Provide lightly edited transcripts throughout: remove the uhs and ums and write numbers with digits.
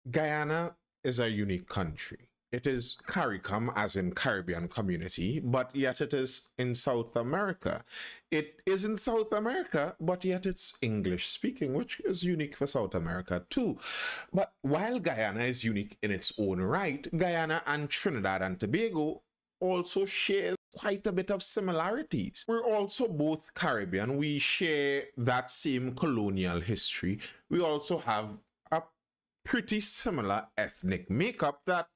Guyana is a unique country. It is CARICOM, as in Caribbean Community, but yet it is in South America. It is in South America, but yet it's English speaking, which is unique for South America too. But while Guyana is unique in its own right, Guyana and Trinidad and Tobago also share quite a bit of similarities. We're also both Caribbean. We share that same colonial history. We also have a pretty similar ethnic makeup that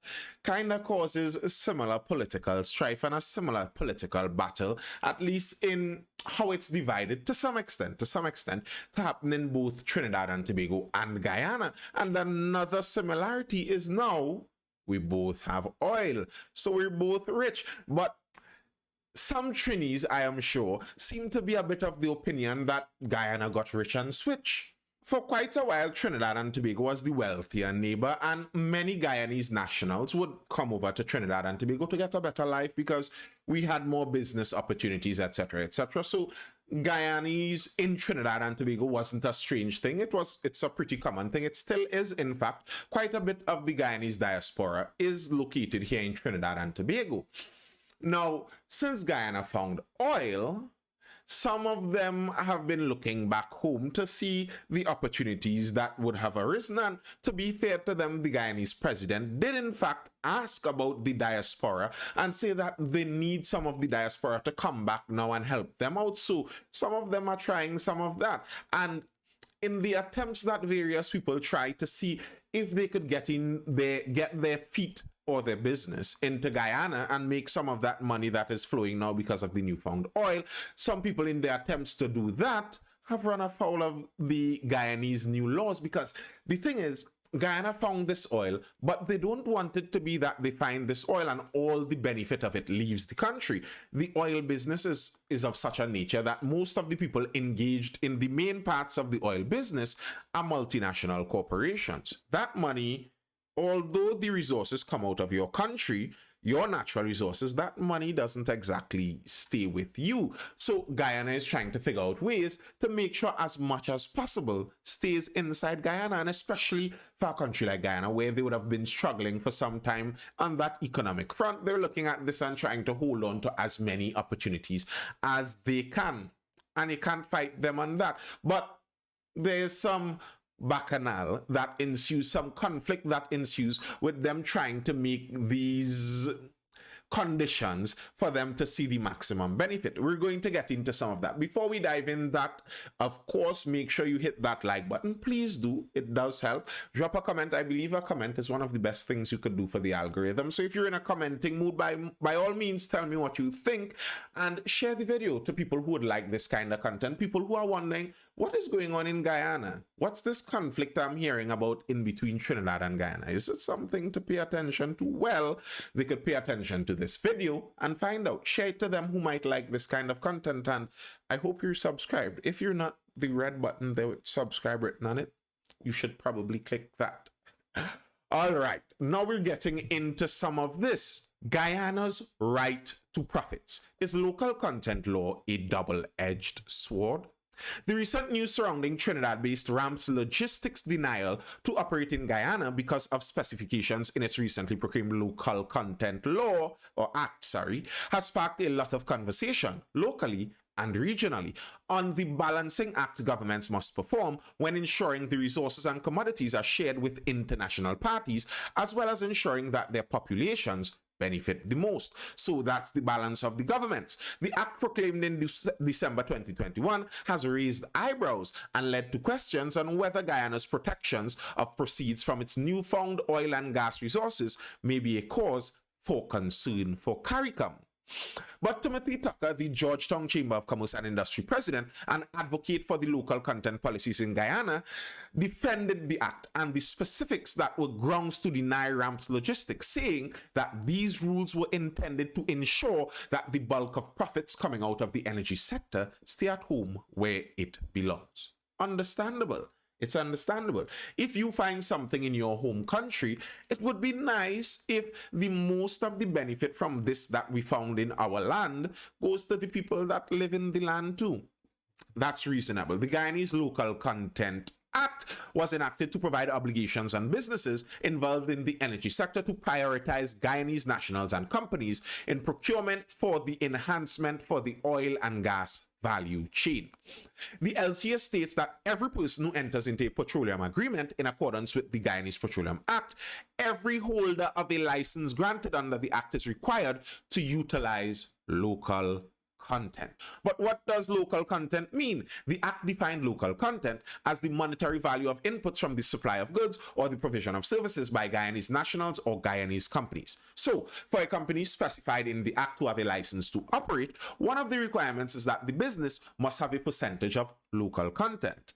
kind of causes similar political strife and a similar political battle, at least in how it's divided to some extent, to happen in both Trinidad and Tobago and Guyana. And another similarity is now we both have oil, so we're both rich. But some Trinis, I am sure, seem to be a bit of the opinion that Guyana got rich and switch. For quite a while, Trinidad and Tobago was the wealthier neighbor, and many Guyanese nationals would come over to Trinidad and Tobago to get a better life because we had more business opportunities, etc., etc. So Guyanese in Trinidad and Tobago wasn't a strange thing. It's a pretty common thing. It still is, in fact. Quite a bit of the Guyanese diaspora is located here in Trinidad and Tobago. Now, since Guyana found oil, some of them have been looking back home to see the opportunities that would have arisen. And to be fair to them, the Guyanese president did in fact ask about the diaspora and say that they need some of the diaspora to come back now and help them out. So some of them are trying some of that. And in the attempts that various people try to see if they could get their feet or their business into Guyana and make some of that money that is flowing now because of the newfound oil. Some people in their attempts to do that have run afoul of the Guyanese new laws, because the thing is, Guyana found this oil, but they don't want it to be that they find this oil and all the benefit of it leaves the country. The oil business is of such a nature that most of the people engaged in the main parts of the oil business are multinational corporations. That money, although the resources come out of your country, your natural resources, that money doesn't exactly stay with you. So Guyana is trying to figure out ways to make sure as much as possible stays inside Guyana, and especially for a country like Guyana, where they would have been struggling for some time on that economic front. They're looking at this and trying to hold on to as many opportunities as they can. And you can't fight them on that. But there's some bacchanal that ensues, some conflict that ensues with them trying to make these conditions for them to see the maximum benefit. We're going to get into some of that. Before we dive in that, of course, make sure you hit that like button. Please do. It does help. Drop a comment. I believe a comment is one of the best things you could do for the algorithm. So if you're in a commenting mood, by all means, tell me what you think and share the video to people who would like this kind of content. People who are wondering, what is going on in Guyana? What's this conflict I'm hearing about in between Trinidad and Guyana? Is it something to pay attention to? Well, they could pay attention to this video and find out. Share it to them who might like this kind of content. And I hope you're subscribed. If you're not, the red button there with subscribe written on it, you should probably click that. All right, now we're getting into some of this. Guyana's right to profits. Is local content law a double-edged sword? The recent news surrounding Trinidad-based Ramps Logistics' denial to operate in Guyana because of specifications in its recently proclaimed local content law, or act, has sparked a lot of conversation locally and regionally on the balancing act governments must perform when ensuring the resources and commodities are shared with international parties, as well as ensuring that their populations benefit the most. So that's the balance of the governments. The act proclaimed in December 2021 has raised eyebrows and led to questions on whether Guyana's protections of proceeds from its newfound oil and gas resources may be a cause for concern for CARICOM. But Timothy Tucker, the Georgetown Chamber of Commerce and Industry president and advocate for the local content policies in Guyana, defended the act and the specifics that were grounds to deny Ramps Logistics, saying that these rules were intended to ensure that the bulk of profits coming out of the energy sector stay at home where it belongs. Understandable. It's understandable. If you find something in your home country, it would be nice if the most of the benefit from this that we found in our land goes to the people that live in the land too. That's reasonable. The Guyanese Local Content Act was enacted to provide obligations on businesses involved in the energy sector to prioritize Guyanese nationals and companies in procurement for the enhancement for the oil and gas value chain. The LCA states that every person who enters into a petroleum agreement in accordance with the Guyanese Petroleum Act, every holder of a license granted under the Act is required to utilize local content. But what does local content mean? The Act defined local content as the monetary value of inputs from the supply of goods or the provision of services by Guyanese nationals or Guyanese companies. So, for a company specified in the Act to have a license to operate, one of the requirements is that the business must have a percentage of local content.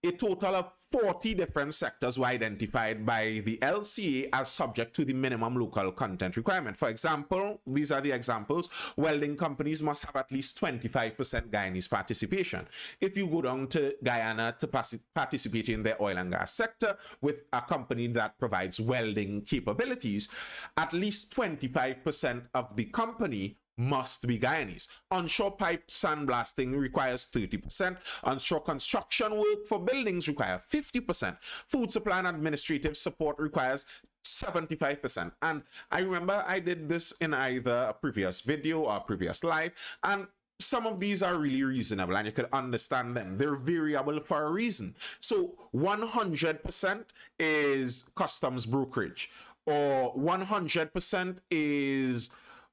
A total of 40 different sectors were identified by the LCA as subject to the minimum local content requirement. For example, these are the examples. Welding companies must have at least 25% Guyanese participation. If you go down to Guyana to participate in the oil and gas sector with a company that provides welding capabilities, at least 25% of the company must be Guyanese. Onshore pipe sandblasting requires 30%. Onshore construction work for buildings requires 50%. Food supply and administrative support requires 75%. And I remember I did this in either a previous video or a previous live, and some of these are really reasonable and you could understand them. They're variable for a reason. So 100% is customs brokerage, or 100% is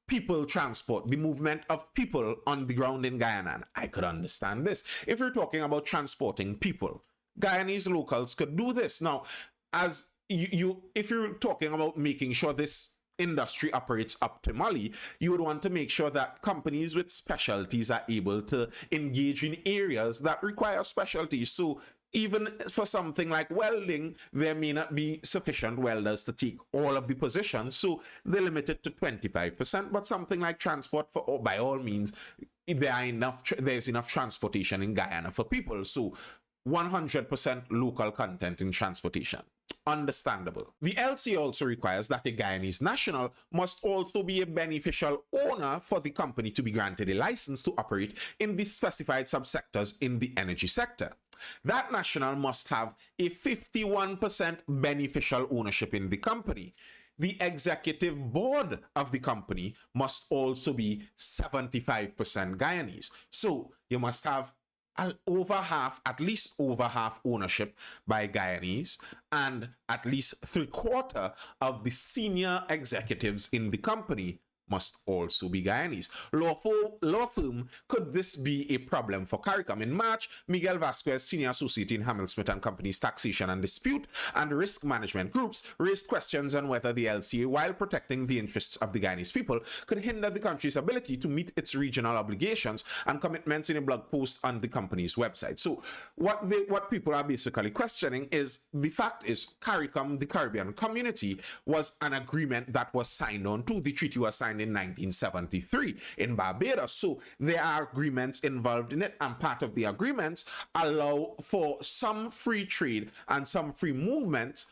people transport, the movement of people on the ground in Guyana. And I could understand this. If you're talking about transporting people, Guyanese locals could do this. Now, as if you're talking about making sure this industry operates optimally, you would want to make sure that companies with specialties are able to engage in areas that require specialties. So even for something like welding, there may not be sufficient welders to take all of the positions, so they're limited to 25%. But something like transport, by all means, there's enough transportation in Guyana for people. So 100% local content in transportation. Understandable. The LC also requires that a Guyanese national must also be a beneficial owner for the company to be granted a license to operate in the specified subsectors in the energy sector. That national must have a 51% beneficial ownership in the company. The executive board of the company must also be 75% Guyanese. So you must have at least over half ownership by Guyanese, and at least 3/4 of the senior executives in the company must also be Guyanese. Law firm, could this be a problem for CARICOM? In March, Miguel Vasquez, senior associate in Hamilton and Company's taxation and dispute and risk management groups, raised questions on whether the LCA, while protecting the interests of the Guyanese people, could hinder the country's ability to meet its regional obligations and commitments in a blog post on the company's website. So what people are basically questioning is, the fact is, CARICOM, the Caribbean Community, was an agreement that was signed on to. The treaty was signed in 1973 in Barbados. So there are agreements involved in it, and part of the agreements allow for some free trade and some free movement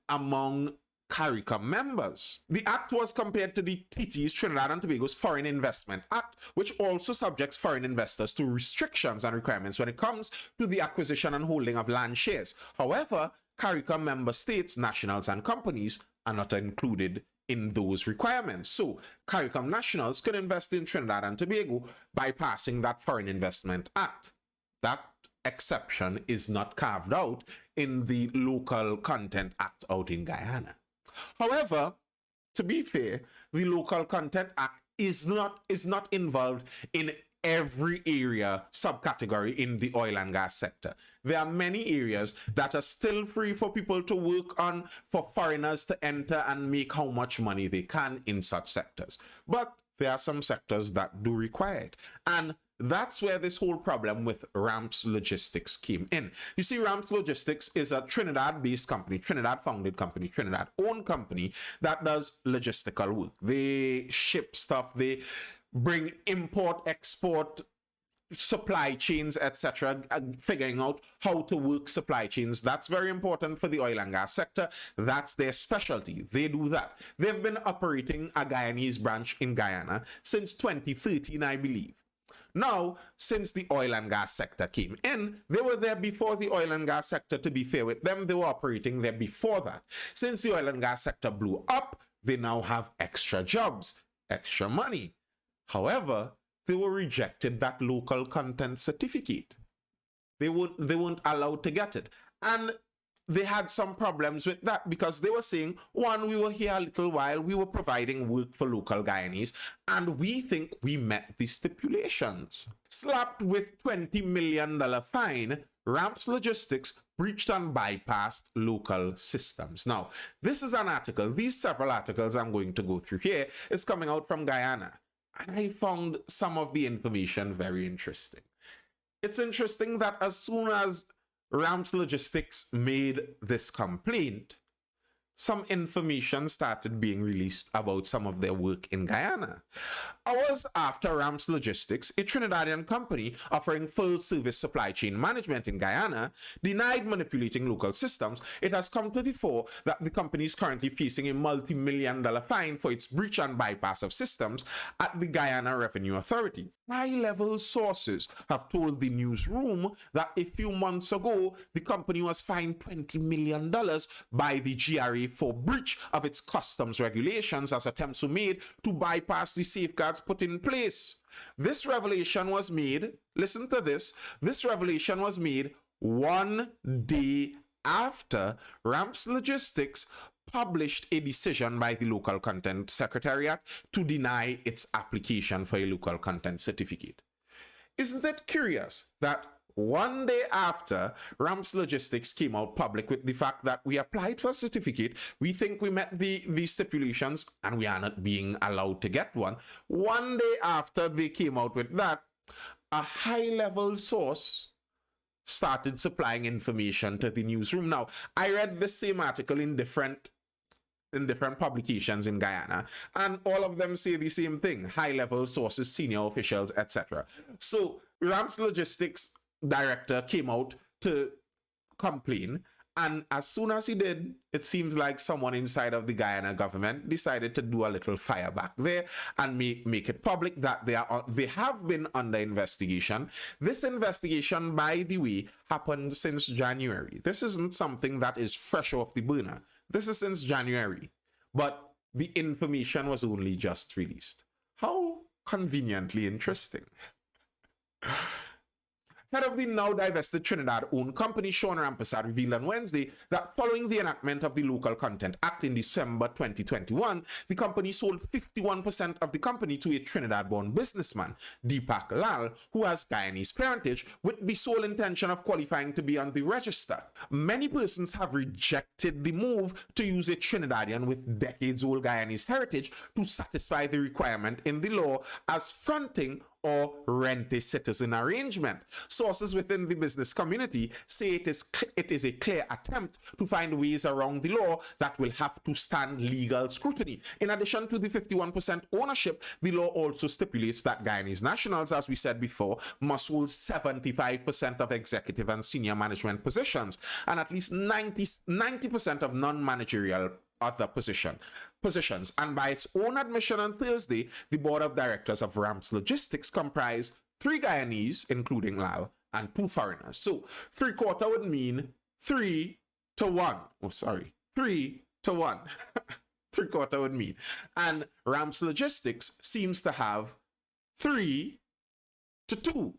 among CARICOM members. The act was compared to the TT's, Trinidad and Tobago's Foreign Investment Act, which also subjects foreign investors to restrictions and requirements when it comes to the acquisition and holding of land shares. However, CARICOM member states, nationals, and companies are not included in those requirements. So CARICOM nationals could invest in Trinidad and Tobago by passing that Foreign Investment Act. That exception is not carved out in the Local Content Act out in Guyana. However, to be fair, the Local Content Act is not involved in every area subcategory in the oil and gas sector. There are many areas that are still free for people to work on, for foreigners to enter and make how much money they can in such sectors. But there are some sectors that do require it. And that's where this whole problem with Ramps Logistics came in. You see, Ramps Logistics is a Trinidad-based company, Trinidad-founded company, Trinidad-owned company that does logistical work. They ship stuff, they bring import, export, supply chains, etc., figuring out how to work supply chains. That's very important for the oil and gas sector. That's their specialty. They do that. They've been operating a Guyanese branch in Guyana since 2013, I believe. Now, since the oil and gas sector came in, they were there before the oil and gas sector, to be fair with them. They were operating there before that. Since the oil and gas sector blew up, they now have extra jobs, extra money. However, they were rejected that local content certificate. They weren't allowed to get it. And they had some problems with that because they were saying, one, we were here a little while, we were providing work for local Guyanese, and we think we met the stipulations. Slapped with $20 million fine, Ramps Logistics breached and bypassed local systems. Now, this is an article, these several articles I'm going to go through here is coming out from Guyana, and I found some of the information very interesting. It's interesting that as soon as Ramps Logistics made this complaint, some information started being released about some of their work in Guyana. Hours after Ramps Logistics, a Trinidadian company offering full-service supply chain management in Guyana, denied manipulating local systems, it has come to the fore that the company is currently facing a multi-million-dollar fine for its breach and bypass of systems at the Guyana Revenue Authority. High-level sources have told the newsroom that a few months ago, the company was fined $20 million by the GRA for breach of its customs regulations as attempts were made to bypass the safeguards put in place. This revelation was made, listen to this revelation was made 1 day after Ramps Logistics published a decision by the Local Content Secretariat to deny its application for a local content certificate. Isn't it curious that 1 day after Ramps Logistics came out public with the fact that we applied for a certificate, we think we met the stipulations, and we are not being allowed to get one. 1 day after they came out with that, a high-level source started supplying information to the newsroom. Now, I read the same article in different publications in Guyana, and all of them say the same thing: high-level sources, senior officials, etc. So Ramps Logistics director came out to complain, and as soon as he did, it seems like someone inside of the Guyana government decided to do a little fire back there and make it public that they have been under investigation. This investigation, by the way, happened since January. This isn't something that is fresh off the burner. This is since January, but the information was only just released. How conveniently interesting. Head of the now divested Trinidad-owned company, Sean Rampersad, revealed on Wednesday that following the enactment of the Local Content Act in December 2021, the company sold 51% of the company to a Trinidad-born businessman, Deepak Lal, who has Guyanese parentage, with the sole intention of qualifying to be on the register. Many persons have rejected the move to use a Trinidadian with decades-old Guyanese heritage to satisfy the requirement in the law as fronting or rent a citizen arrangement. Sources within the business community say it is a clear attempt to find ways around the law that will have to stand legal scrutiny. In addition to the 51% ownership, the law also stipulates that Guyanese nationals, as we said before, must hold 75% of executive and senior management positions and at least 90% of non-managerial other positions. And by its own admission on Thursday, the board of directors of Ramps Logistics comprise 3 Guyanese, including Lal, and 2 foreigners. So 3/4 would mean 3 to 1. Oh, sorry, 3 to 1. 3/4 would mean. And Ramps Logistics seems to have 3 to 2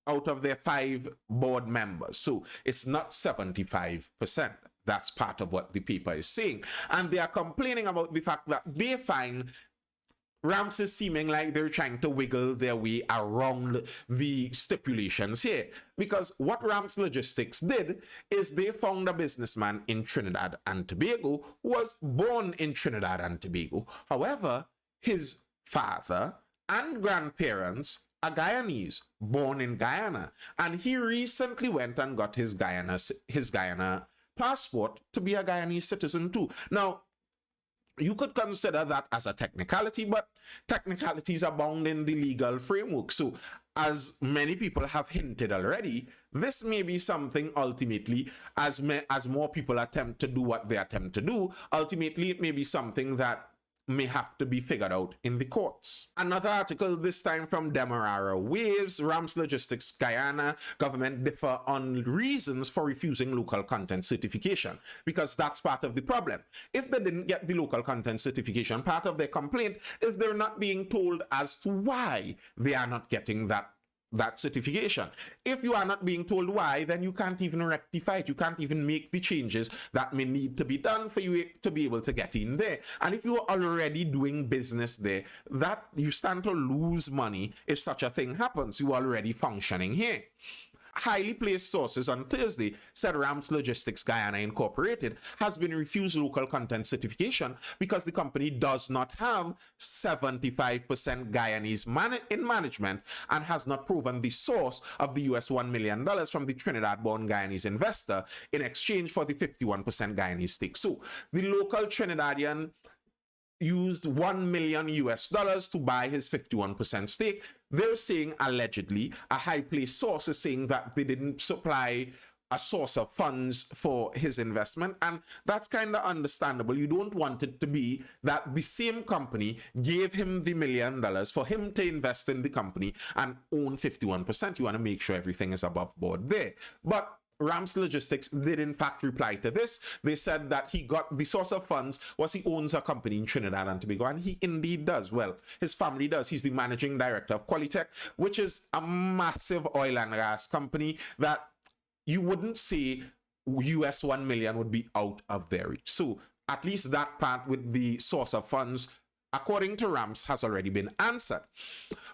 out of their 5 board members. So it's not 75%. That's part of what the paper is saying. And they are complaining about the fact that they find Ramps is seeming like they're trying to wiggle their way around the stipulations here. Because what Ramps Logistics did is they found a businessman in Trinidad and Tobago who was born in Trinidad and Tobago. However, his father and grandparents are Guyanese, born in Guyana. And he recently went and got his Guyana passport to be a Guyanese citizen too. Now, you could consider that as a technicality, but technicalities abound in the legal framework. So, as many people have hinted already, this may be something ultimately, as more people attempt to do what they attempt to do, ultimately it may be something that may have to be figured out in the courts. Another article, this time from Demerara Waves, Rams Logistics Guyana government differ on reasons for refusing local content certification, because that's part of the problem. If they didn't get the local content certification, part of their complaint is they're not being told as to why they are not getting that certification. If you are not being told why, then you can't even rectify it. You can't even make the changes that may need to be done for you to be able to get in there. And if you are already doing business there, that you stand to lose money if such a thing happens. You are already functioning here. Highly placed sources on Thursday said Rams Logistics Guyana Incorporated has been refused local content certification because the company does not have 75% Guyanese in management and has not proven the source of the US $1 million from the Trinidad-born Guyanese investor in exchange for the 51% Guyanese stake. So the local Trinidadian used $1 million to buy his 51% stake. They're saying, allegedly, a high-placed source is saying that they didn't supply a source of funds for his investment, and that's kind of understandable. You don't want it to be that the same company gave him the $1 million for him to invest in the company and own 51%. You want to make sure everything is above board there. But Rams Logistics did in fact reply to this. They said that he got the source of funds was he owns a company in Trinidad and Tobago, and he indeed does. Well, his family does. He's the managing director of Qualitech, which is a massive oil and gas company that you wouldn't say US 1 million would be out of their reach. So at least that part with the source of funds, according to Rams, has already been answered.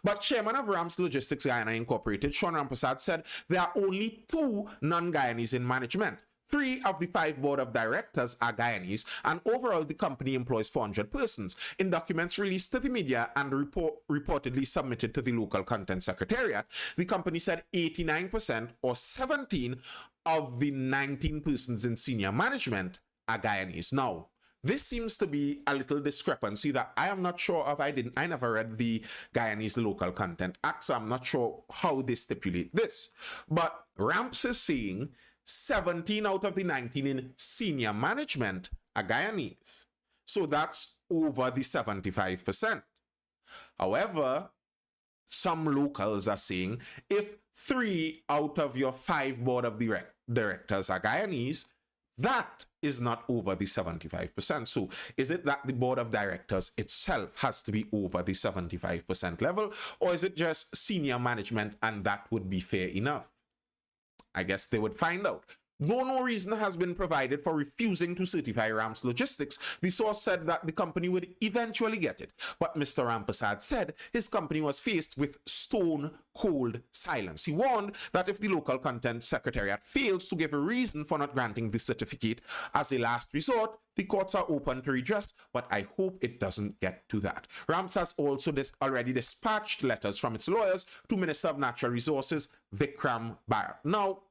But chairman of Rams Logistics Guyana Incorporated, Sean Rampersad, said there are only 2 non-Guyanese in management. 3 of the 5 board of directors are Guyanese, and overall the company employs 400 persons. In documents released to the media and reportedly submitted to the local content secretariat, the company said 89% or 17 of the 19 persons in senior management are Guyanese. Now, this seems to be a little discrepancy that I am not sure of. I never read the Guyanese Local Content Act, so I'm not sure how they stipulate this. But Ramps is saying 17 out of the 19 in senior management are Guyanese. So that's over the 75%. However, some locals are saying if 3 out of your 5 board of directors are Guyanese, that is not over the 75%. So is it that the board of directors itself has to be over the 75% level, or is it just senior management and that would be fair enough? I guess they would find out. Though no reason has been provided for refusing to certify Rams Logistics, the source said that the company would eventually get it. But Mr. Rampersad said his company was faced with stone-cold silence. He warned that if the local content secretariat fails to give a reason for not granting the certificate as a last resort, the courts are open to redress, but I hope it doesn't get to that. Rams has also already dispatched letters from its lawyers to Minister of Natural Resources, Vikram Bharat. Now,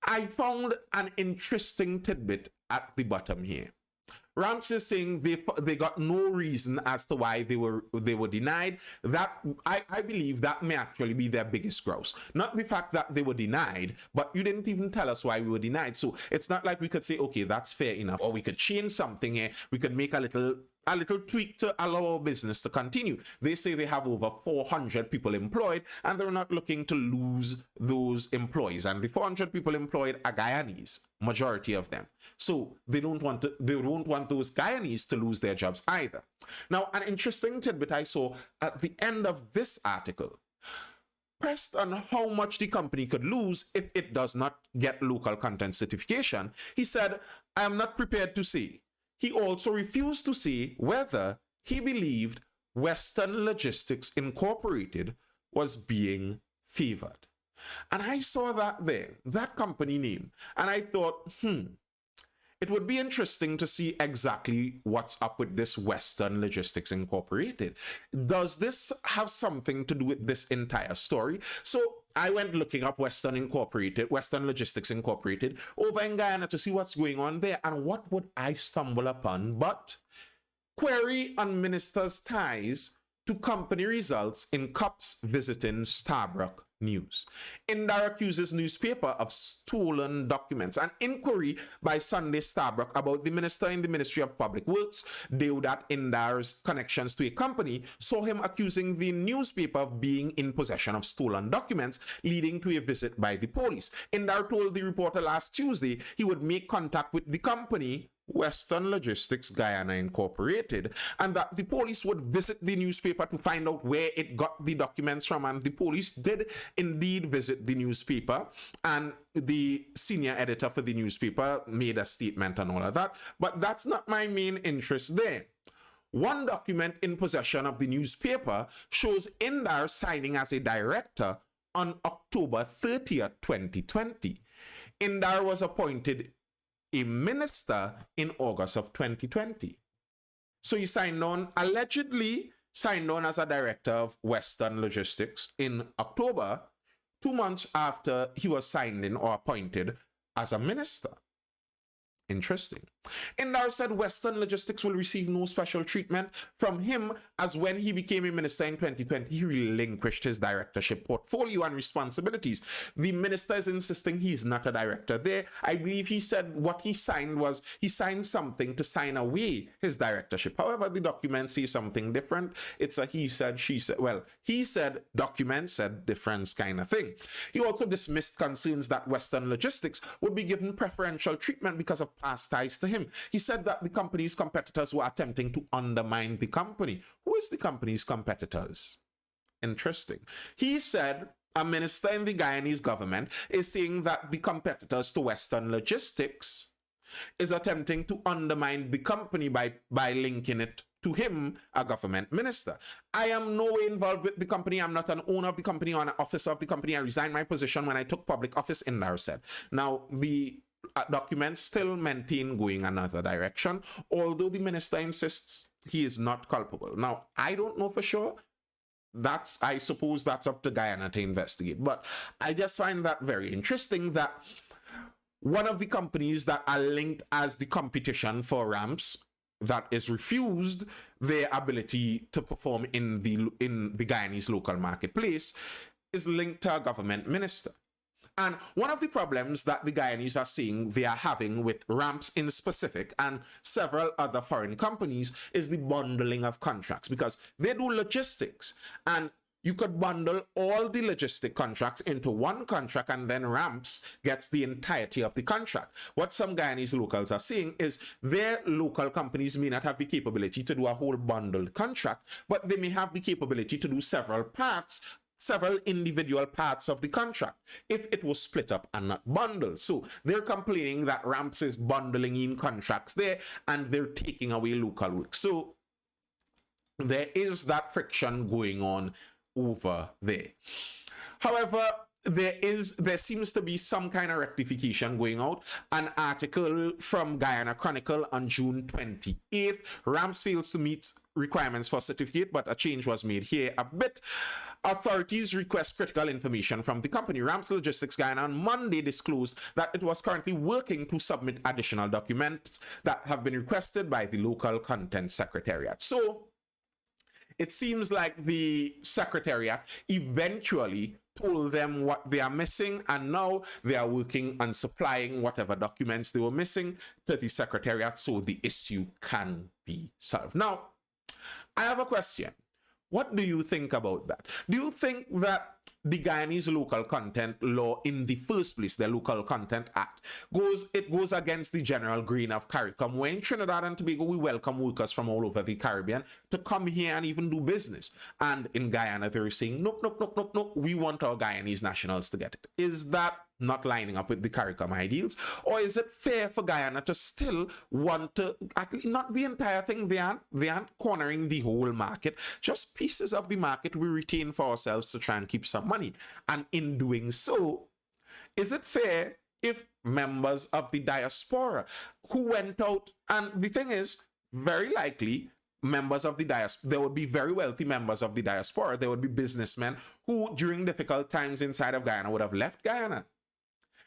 I found an interesting tidbit at the bottom here. Rams is saying they got no reason as to why they were denied. That I believe that may actually be their biggest grouse. Not the fact that they were denied, but you didn't even tell us why we were denied. So it's not like we could say, okay, that's fair enough, or we could change something here. We could make a little tweak to allow our business to continue. They say they have over 400 people employed, and they're not looking to lose those employees. And the 400 people employed are Guyanese, majority of them. So they don't want those Guyanese to lose their jobs either. Now, an interesting tidbit I saw at the end of this article, pressed on how much the company could lose if it does not get local content certification, he said, I am not prepared to say. He also refused to say whether he believed Western Logistics Incorporated was being favored. And I saw that there, that company name, and I thought, it would be interesting to see exactly what's up with this Western Logistics Incorporated. Does this have something to do with this entire story? So I went looking up Western Logistics Incorporated over in Guyana to see what's going on there. And what would I stumble upon but query on minister's ties to company results in cops visiting Starbrook News. Indar accuses newspaper of stolen documents. An inquiry by Sunday Starbrook about the minister in the Ministry of Public Works, Deodat Indar's connections to a company, saw him accusing the newspaper of being in possession of stolen documents, leading to a visit by the police. Indar told the reporter last Tuesday he would make contact with the company, Western Logistics Guyana Incorporated, and that the police would visit the newspaper to find out where it got the documents from. And the police did indeed visit the newspaper, and the senior editor for the newspaper made a statement and all of that. But that's not my main interest there. One document in possession of the newspaper shows Indar signing as a director on October 30th, 2020. Indar was appointed a minister in August of 2020. So he allegedly signed on as a director of Western Logistics in October, 2 months after he was signed in or appointed as a minister. Interesting. Indar said Western Logistics will receive no special treatment from him, as when he became a minister in 2020, he relinquished his directorship portfolio and responsibilities. The minister is insisting he is not a director there. I believe he said what he signed was he signed something to sign away his directorship. However, the document says something different. It's a he said, she said. Well, he said, document said different kind of thing. He also dismissed concerns that Western Logistics would be given preferential treatment because of past ties to him. He said that the company's competitors were attempting to undermine the company. Who is the company's competitors? Interesting. He said a minister in the Guyanese government is saying that the competitors to Western Logistics is attempting to undermine the company by linking it to him, a government minister. I am no way involved with the company. I'm not an owner of the company or an officer of the company. I resigned my position when I took public office, Indar said. Now, the documents still maintain going another direction, although the minister insists he is not culpable. Now, I don't know for sure. I suppose that's up to Guyana to investigate. But I just find that very interesting that one of the companies that are linked as the competition for ramps that is refused their ability to perform in the Guyanese local marketplace is linked to a government minister. And one of the problems that the Guyanese are seeing they are having with ramps in specific and several other foreign companies is the bundling of contracts, because they do logistics, and you could bundle all the logistic contracts into one contract, and then ramps gets the entirety of the contract. What some Guyanese locals are saying is their local companies may not have the capability to do a whole bundled contract, but they may have the capability to do several individual parts of the contract if it was split up and not bundled. So they're complaining that ramps is bundling in contracts there and they're taking away local work. So there is that friction going on over there. However, there seems to be some kind of rectification going out. An article from Guyana Chronicle on June 28th, ramps fails to meet requirements for certificate, but a change was made here a bit. Authorities request critical information from the company. Ramps Logistics Guyana on Monday disclosed that it was currently working to submit additional documents that have been requested by the local content secretariat. So it seems like the secretariat eventually told them what they are missing, and now they are working on supplying whatever documents they were missing to the secretariat so the issue can be solved. Now, I have a question. What do you think about that? Do you think that the Guyanese local content law in the first place, the Local Content Act, goes against the general grain of CARICOM, where in Trinidad and Tobago we welcome workers from all over the Caribbean to come here and even do business. And in Guyana they're saying, nope, we want our Guyanese nationals to get it. Is that not lining up with the CARICOM ideals? Or is it fair for Guyana to still want to, actually not the entire thing, they aren't cornering the whole market, just pieces of the market we retain for ourselves to try and keep some money. And in doing so, is it fair if members of the diaspora who went out, and the thing is, very likely members of the diaspora, there would be very wealthy members of the diaspora, there would be businessmen who during difficult times inside of Guyana would have left Guyana.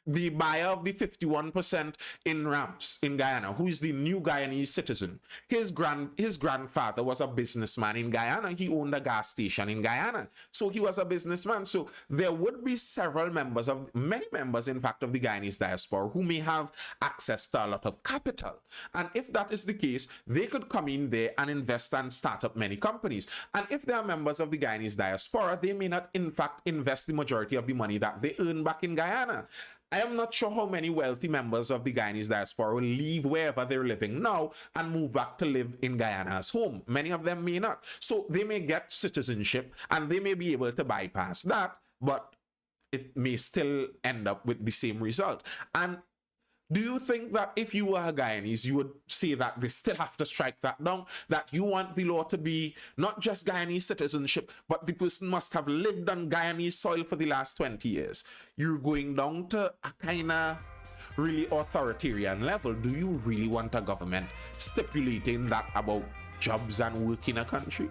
the buyer of the 51% in ramps in Guyana, who is the new Guyanese citizen, his grandfather was a businessman in Guyana. He owned a gas station in Guyana. So he was a businessman. So there would be many members, in fact, of the Guyanese diaspora who may have access to a lot of capital. And if that is the case, they could come in there and invest and start up many companies. And if they are members of the Guyanese diaspora, they may not, in fact, invest the majority of the money that they earn back in Guyana. I am not sure how many wealthy members of the Guyanese diaspora will leave wherever they're living now and move back to live in Guyana as home. Many of them may not. So they may get citizenship and they may be able to bypass that, but it may still end up with the same result. And do you think that if you were a Guyanese, you would say that they still have to strike that down? That you want the law to be not just Guyanese citizenship, but the person must have lived on Guyanese soil for the last 20 years? You're going down to a kind of really authoritarian level. Do you really want a government stipulating that about jobs and work in a country?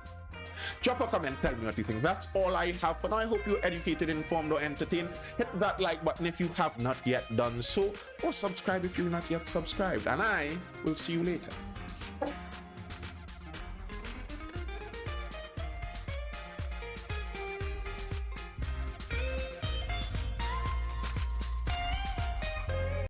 Drop a comment, tell me what you think. That's all I have for now. I hope you're educated, informed, or entertained. Hit that like button if you have not yet done so, or subscribe if you're not yet subscribed. And I will see you later.